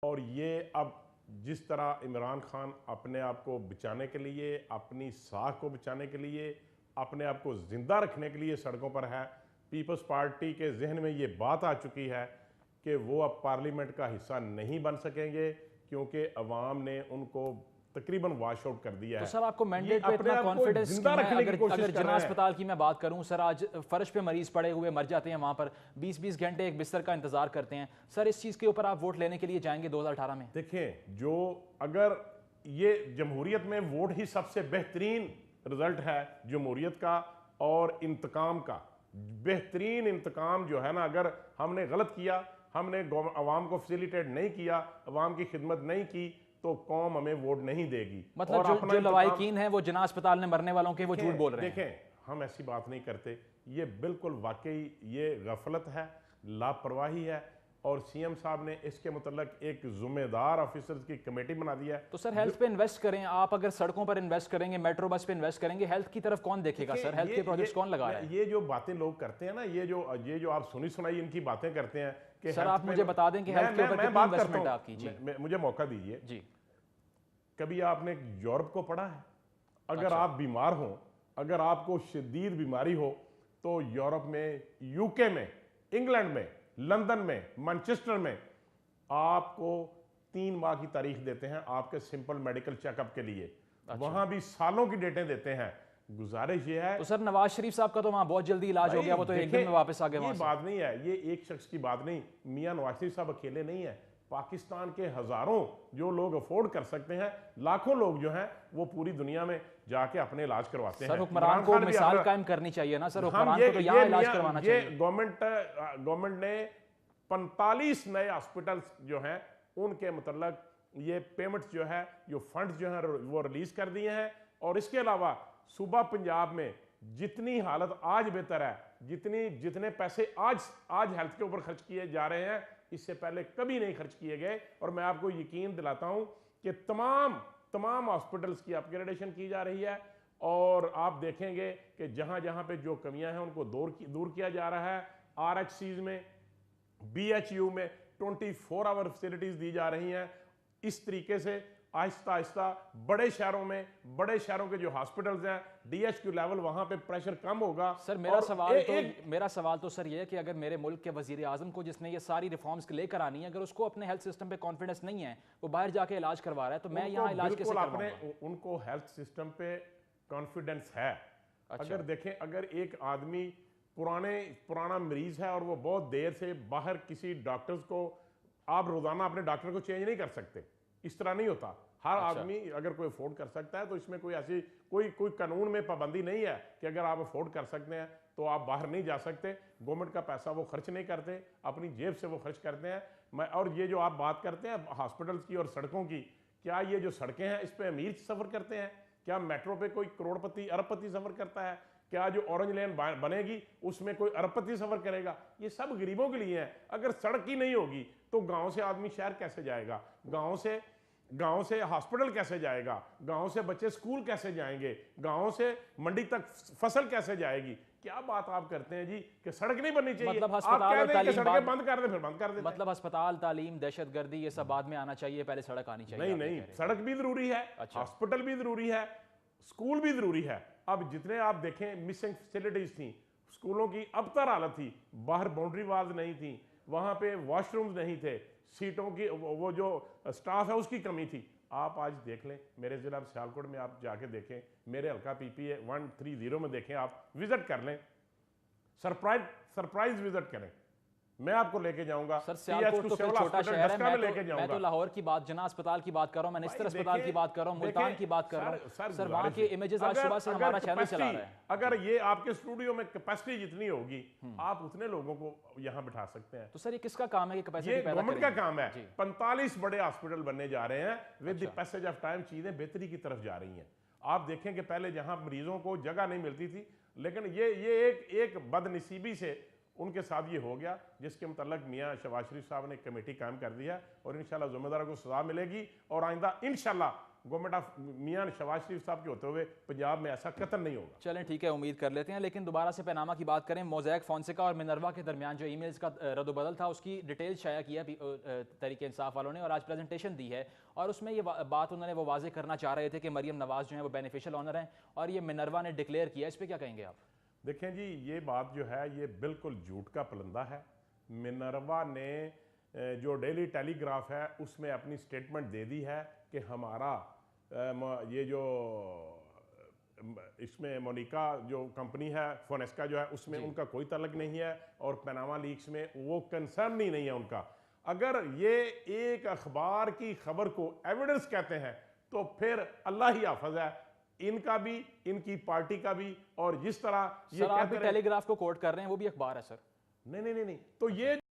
और ये अब जिस तरह इमरान खान अपने आप को बचाने के लिए, अपनी साख को बचाने के लिए, अपने आप को ज़िंदा रखने के लिए सड़कों पर है, पीपल्स पार्टी के जहन में ये बात आ चुकी है कि वो अब पार्लियामेंट का हिस्सा नहीं बन सकेंगे क्योंकि अवाम ने उनको तकरीबन वॉश आउट कर दिया है। तो सर आपको मैंडेट पे इतना कॉन्फिडेंस कि अगर जना अस्पताल की मैं बात करूं सर, आज फर्श पे मरीज पड़े हुए मर जाते हैं, वहां पर 20-20 घंटे एक बिस्तर का इंतजार करते हैं। सर इस चीज के ऊपर आप वोट लेने के लिए जाएंगे 2018 में? देखें, जो अगर ये जमहूरियत में वोट ही सबसे बेहतरीन रिजल्ट है जमहूरियत का और इंतकाम का, बेहतरीन इंतकाम जो है ना, अगर हमने गलत किया, हमने अवाम को फैसिलिटेट नहीं किया, अवाम की खिदमत नहीं की, तो कौम हमें वोट नहीं देगी। मतलब जो लवाहिकीन है वो जना अस्पताल में मरने वालों के वो झूठ बोल रहे हैं। देखें, हम ऐसी बात नहीं करते, ये बिल्कुल वाकई ये गफलत है, लापरवाही है, और सीएम साहब ने इसके मतलब एक जिम्मेदार ऑफिसर्स की कमेटी बना दी है। तो सर हेल्थ पे इन्वेस्ट करें, आप अगर सड़कों पर इन्वेस्ट करेंगे, मेट्रो बस पे इन्वेस्ट करेंगे, हेल्थ की तरफ कौन देखेगा सर? हेल्थ के प्रोजेक्ट्स कौन लगा रहा है? ये जो बातें लोग करते हैं ना, ये जो आप सुनी सुनाई इनकी बातें करते हैं कि सर आप मुझे बता दें कि हेल्थ के ऊपर कितनी इन्वेस्टमेंट आपकी? जी मुझे मौका दीजिए। जी, कभी आपने यूरोप को पढ़ा है? अगर अच्छा। आप बीमार हो, अगर आपको शदीद बीमारी हो, तो यूरोप में, यूके में, इंग्लैंड में, लंदन में, मैनचेस्टर में आपको 3 माह की तारीख देते हैं आपके सिंपल मेडिकल चेकअप के लिए। अच्छा। वहां भी सालों की डेटें देते हैं। गुजारिश ये है। तो सर नवाज शरीफ साहब का तो वहां बहुत जल्दी इलाज हो गया, वो तो एक दिन में वापस आ गए। ये बात नहीं है, ये एक शख्स की बात नहीं, मियां नवाज शरीफ साहब अकेले नहीं है। पाकिस्तान के हजारों जो लोग अफोर्ड कर सकते हैं, लाखों लोग जो हैं वो पूरी दुनिया में जाके अपने इलाज करवाते हैं। सर हुक्मरान को मिसाल कायम करनी चाहिए ना सर, हुक्मरान को तो यहाँ इलाज करवाना चाहिए। गवर्नमेंट ने 45 नए हॉस्पिटल्स जो हैं उनके मतलब ये पेमेंट्स जो है, जो फंड्स जो हैं वो रिलीज कर दिए हैं। और इसके अलावा सूबा पंजाब में जितनी हालत आज बेहतर है, जितने पैसे आज हेल्थ के ऊपर खर्च किए जा रहे हैं, इससे पहले कभी नहीं खर्च किए गए। और मैं आपको यकीन दिलाता हूं कि तमाम हॉस्पिटल्स की अपग्रेडेशन की जा रही है। और आप देखेंगे कि जहां जहां पे जो कमियां हैं उनको दूर किया जा रहा है। आरएचसीज में, बीएचयू में 24 आवर फैसिलिटीज दी जा रही हैं। इस तरीके से आहिस्ता आहिस्ता बड़े शहरों के जो हॉस्पिटल्स हैं, डीएचक्यू लेवल, वहां पे प्रेशर कम होगा। सर मेरा सवाल तो सर ये है कि अगर मेरे मुल्क के वजीर आजम को, जिसने ये सारी रिफॉर्म्स लेकर आनी है, अगर उसको अपने हेल्थ सिस्टम पे कॉन्फिडेंस नहीं है, वो बाहर जाके इलाज करवा रहा है, तो मैं यहाँ इलाज कैसे करवाऊंगा? उनको हेल्थ सिस्टम पे कॉन्फिडेंस है। अच्छा। अगर देखें, अगर एक आदमी पुराना मरीज है और वो बहुत देर से बाहर, किसी डॉक्टर्स को आप रोजाना अपने डॉक्टर को चेंज नहीं कर सकते, इस तरह नहीं होता। हर आदमी अगर कोई अफोर्ड कर सकता है तो इसमें कोई ऐसी कोई कानून में पाबंदी नहीं है कि अगर आप अफोर्ड कर सकते हैं तो आप बाहर नहीं जा सकते। गवर्नमेंट का पैसा वो खर्च नहीं करते, अपनी जेब से वो खर्च करते हैं। और ये जो आप बात करते हैं हॉस्पिटल्स की और सड़कों की, क्या ये जो सड़कें हैं इस पे अमीर सफर करते हैं? क्या मेट्रो पे कोई करोड़पति अरबपति सफर करता है? क्या जो ऑरेंज लेन बनेगी उसमें कोई अरबपति सफर करेगा? ये सब गरीबों के लिए है। अगर सड़क ही नहीं होगी तो गांव से आदमी शहर कैसे जाएगा? गांव से हॉस्पिटल कैसे जाएगा? गांव से बच्चे स्कूल कैसे जाएंगे? गांव से मंडी तक फसल कैसे जाएगी? क्या बात आप करते हैं जी कि सड़क नहीं बननी चाहिए। मतलब अस्पताल बंद कर दे, फिर बंद कर दे। मतलब अस्पताल, तालीम, दहशतगर्दी ये सब बाद में आना चाहिए, पहले सड़क आनी चाहिए? नहीं, सड़क भी जरूरी है, हॉस्पिटल भी जरूरी है, स्कूल भी जरूरी है। अब जितने आप देखें मिसिंग फैसिलिटीज थी स्कूलों की, अबतर हालत थी, बाहर बाउंड्री वाल्स नहीं थी, वहां पे वॉशरूम्स नहीं थे, सीटों की वो जो स्टाफ है उसकी कमी थी। आप आज देख लें, मेरे जिला सियालकोट में आप जाके देखें, मेरे हल्का पीपीए 130 में देखें, आप विजिट कर लें, सरप्राइज विजिट करें, मैं आपको लेके जाऊंगा। सर सियालकोट तो फिर छोटा शहर है, मैं तो लाहौर की बात, जना अस्पताल की बात कर रहा हूं, मैं निस्तर अस्पताल की बात कर रहा हूं, मुल्तान की बात कर रहा हूं। सर वहां के इमेजेस आज सुबह से हमारा चैनल चला रहा है। अगर ये आपके स्टूडियो में कैपेसिटी जितनी होगी, आप उतने लोगों को यहां बिठा सकते हैं। तो सर ये किसका काम है कि कैपेसिटी पैदा करें? गवर्नमेंट का काम है। 45 बड़े हॉस्पिटल बनने जा रहे हैं। With the passage of time चीजें बेहतरी की तरफ जा रही हैं। आप देखें कि पहले जहां मरीजों को जगह नहीं मिलती थी, लेकिन ये एक बदनसीबी से उनके साथ ये हो गया, जिसके मुतल्लक मियां शहबाज शरीफ साहब ने कमेटी कायम कर दी है और इंशाल्लाह जिम्मेदारों को सजा मिलेगी और आइंदा इंशाल्लाह गवर्नमेंट ऑफ मियां शहबाज शरीफ साहब के होते हुए पंजाब में ऐसा कतई नहीं होगा। चलें ठीक है, उम्मीद कर लेते हैं। लेकिन दोबारा से पनामा की बात करें, मोज़ैक फोंसेका और मिनर्वा के दरमियान जो ईमेल्स का रद्दबदल था उसकी डिटेल शाया किया तहरीक इंसाफ वालों ने और आज प्रेजेंटेशन दी है और उसमें ये बात उन्होंने वो वाजे करना चाह रहे थे कि मरियम नवाज जो है वो बेनिफिशियल ऑनर हैं और ये मिनर्वा ने डिक्लेयर किया। इस पर क्या कहेंगे आप? देखें जी, ये बात जो है ये बिल्कुल झूठ का पलंदा है। मिनर्वा ने जो डेली टेलीग्राफ है उसमें अपनी स्टेटमेंट दे दी है कि हमारा ये जो इसमें मोनिका जो कंपनी है फोनेस्का जो है उसमें उनका कोई तल्लक नहीं है और पनामा लीक्स में वो कंसर्न ही नहीं है उनका। अगर ये एक अखबार की खबर को एविडेंस कहते हैं तो फिर अल्लाह ही हाफिज है, इनका भी, इनकी पार्टी का भी। और जिस तरह ये सर आप भी टेलीग्राफ को कोट कर रहे हैं, वो भी अखबार है सर। नहीं, तो ये